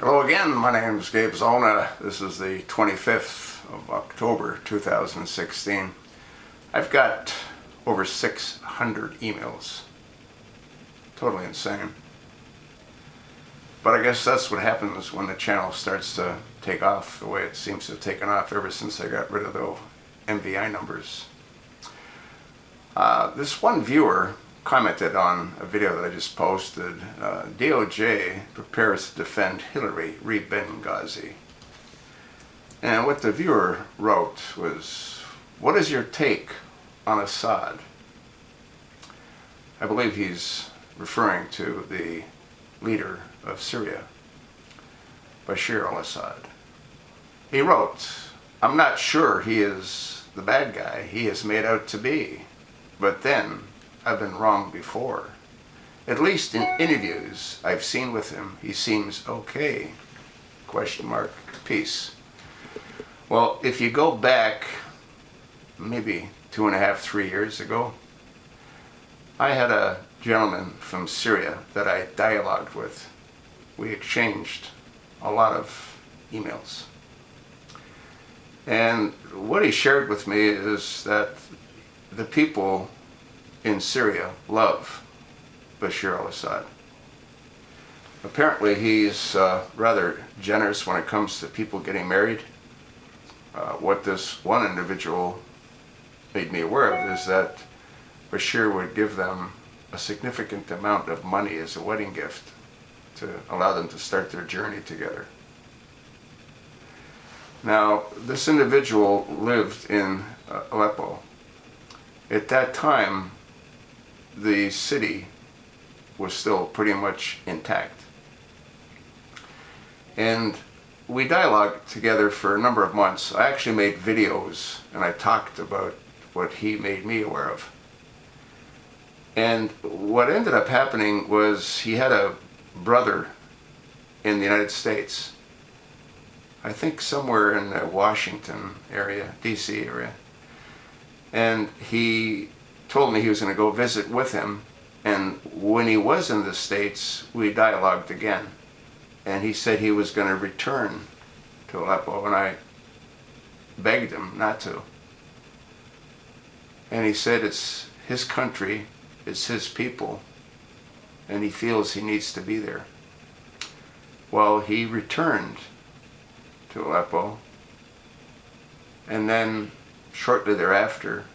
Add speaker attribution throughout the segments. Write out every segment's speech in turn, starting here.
Speaker 1: Hello again, my name is Gabe Zona. This is the 25th of October 2016. I've got over 600 emails. Totally insane. But I guess that's what happens when the channel starts to take off the way it seems to have taken off ever since I got rid of the MVI numbers. This one viewer commented on a video that I just posted. DOJ prepares to defend Hillary re Benghazi. And what the viewer wrote was, "What is your take on Assad?" I believe he's referring to the leader of Syria, Bashar-al-Assad. He wrote, "I'm not sure he is the bad guy he is made out to be, but then I've been wrong before. At least in interviews I've seen with him, he seems okay. ? Peace." Well, if you go back maybe 2.5, 3 years ago, I had a gentleman from Syria that I dialogued with. We exchanged a lot of emails. And what he shared with me is that the people in Syria love Bashar al-Assad. Apparently he's rather generous when it comes to people getting married. What this one individual made me aware of is that Bashir would give them a significant amount of money as a wedding gift to allow them to start their journey together. Now, this individual lived in Aleppo. At that time, the city was still pretty much intact. And we dialogued together for a number of months. I actually made videos and I talked about what he made me aware of. And what ended up happening was he had a brother in the United States, I think somewhere in the Washington area, DC area. And he told me he was going to go visit with him, and when he was in the States, we dialogued again. And he said he was going to return to Aleppo, and I begged him not to. And he said it's his country, it's his people, and he feels he needs to be there. Well, he returned to Aleppo, and then shortly thereafter,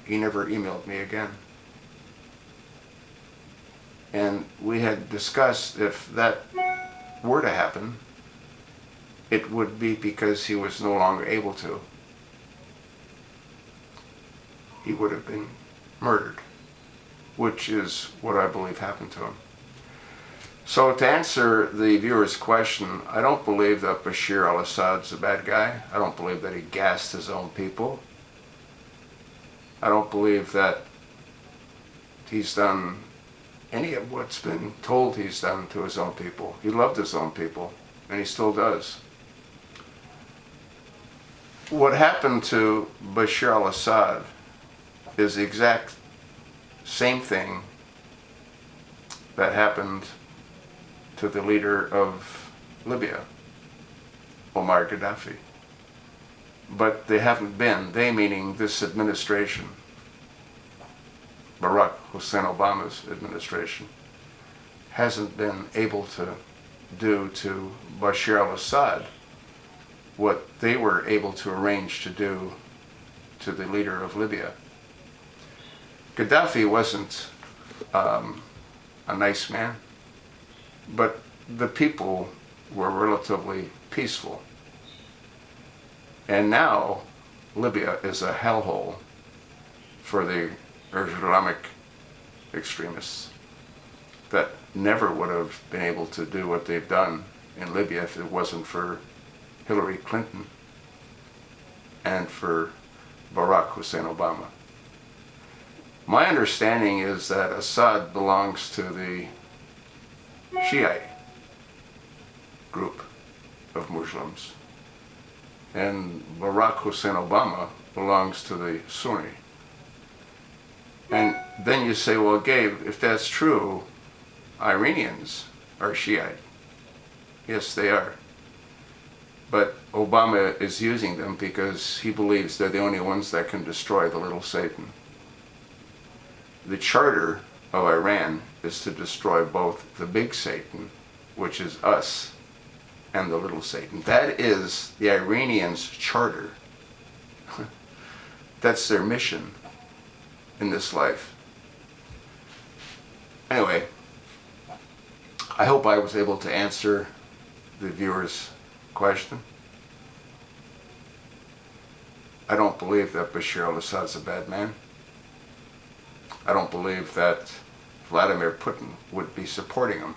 Speaker 1: he never emailed me again. And we had discussed if that were to happen, it would be because he was no longer able to. He would have been murdered, which is what I believe happened to him. So to answer the viewer's question, I don't believe that Bashar al-Assad's a bad guy. I don't believe that he gassed his own people. I don't believe that he's done any of what's been told he's done to his own people. He loved his own people, and he still does. What happened to Bashar al-Assad is the exact same thing that happened to the leader of Libya, Gaddafi. But they haven't been, they meaning this administration, Barack Hussein Obama's administration, hasn't been able to do to Bashar al-Assad what they were able to arrange to do to the leader of Libya. Gaddafi wasn't a nice man, but the people were relatively peaceful. And now Libya is a hellhole for the Islamic extremists that never would have been able to do what they've done in Libya if it wasn't for Hillary Clinton and for Barack Hussein Obama. My understanding is that Assad belongs to the Shiite group of Muslims, and Barack Hussein Obama belongs to the Sunni. And then you say, well, Gabe, if that's true, Iranians are Shiite. Yes, they are. But Obama is using them because he believes they're the only ones that can destroy the little Satan. The charter of Iran is to destroy both the big Satan, which is us, and the little Satan. That is the Iranians' charter. That's their mission in this life. Anyway, I hope I was able to answer the viewer's question. I don't believe that Bashar-al-Assad's a bad man. I don't believe that Vladimir Putin would be supporting him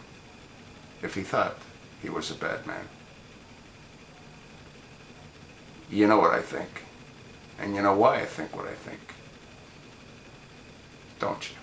Speaker 1: if he thought he was a bad man. You know what I think, and you know why I think what I think, don't you?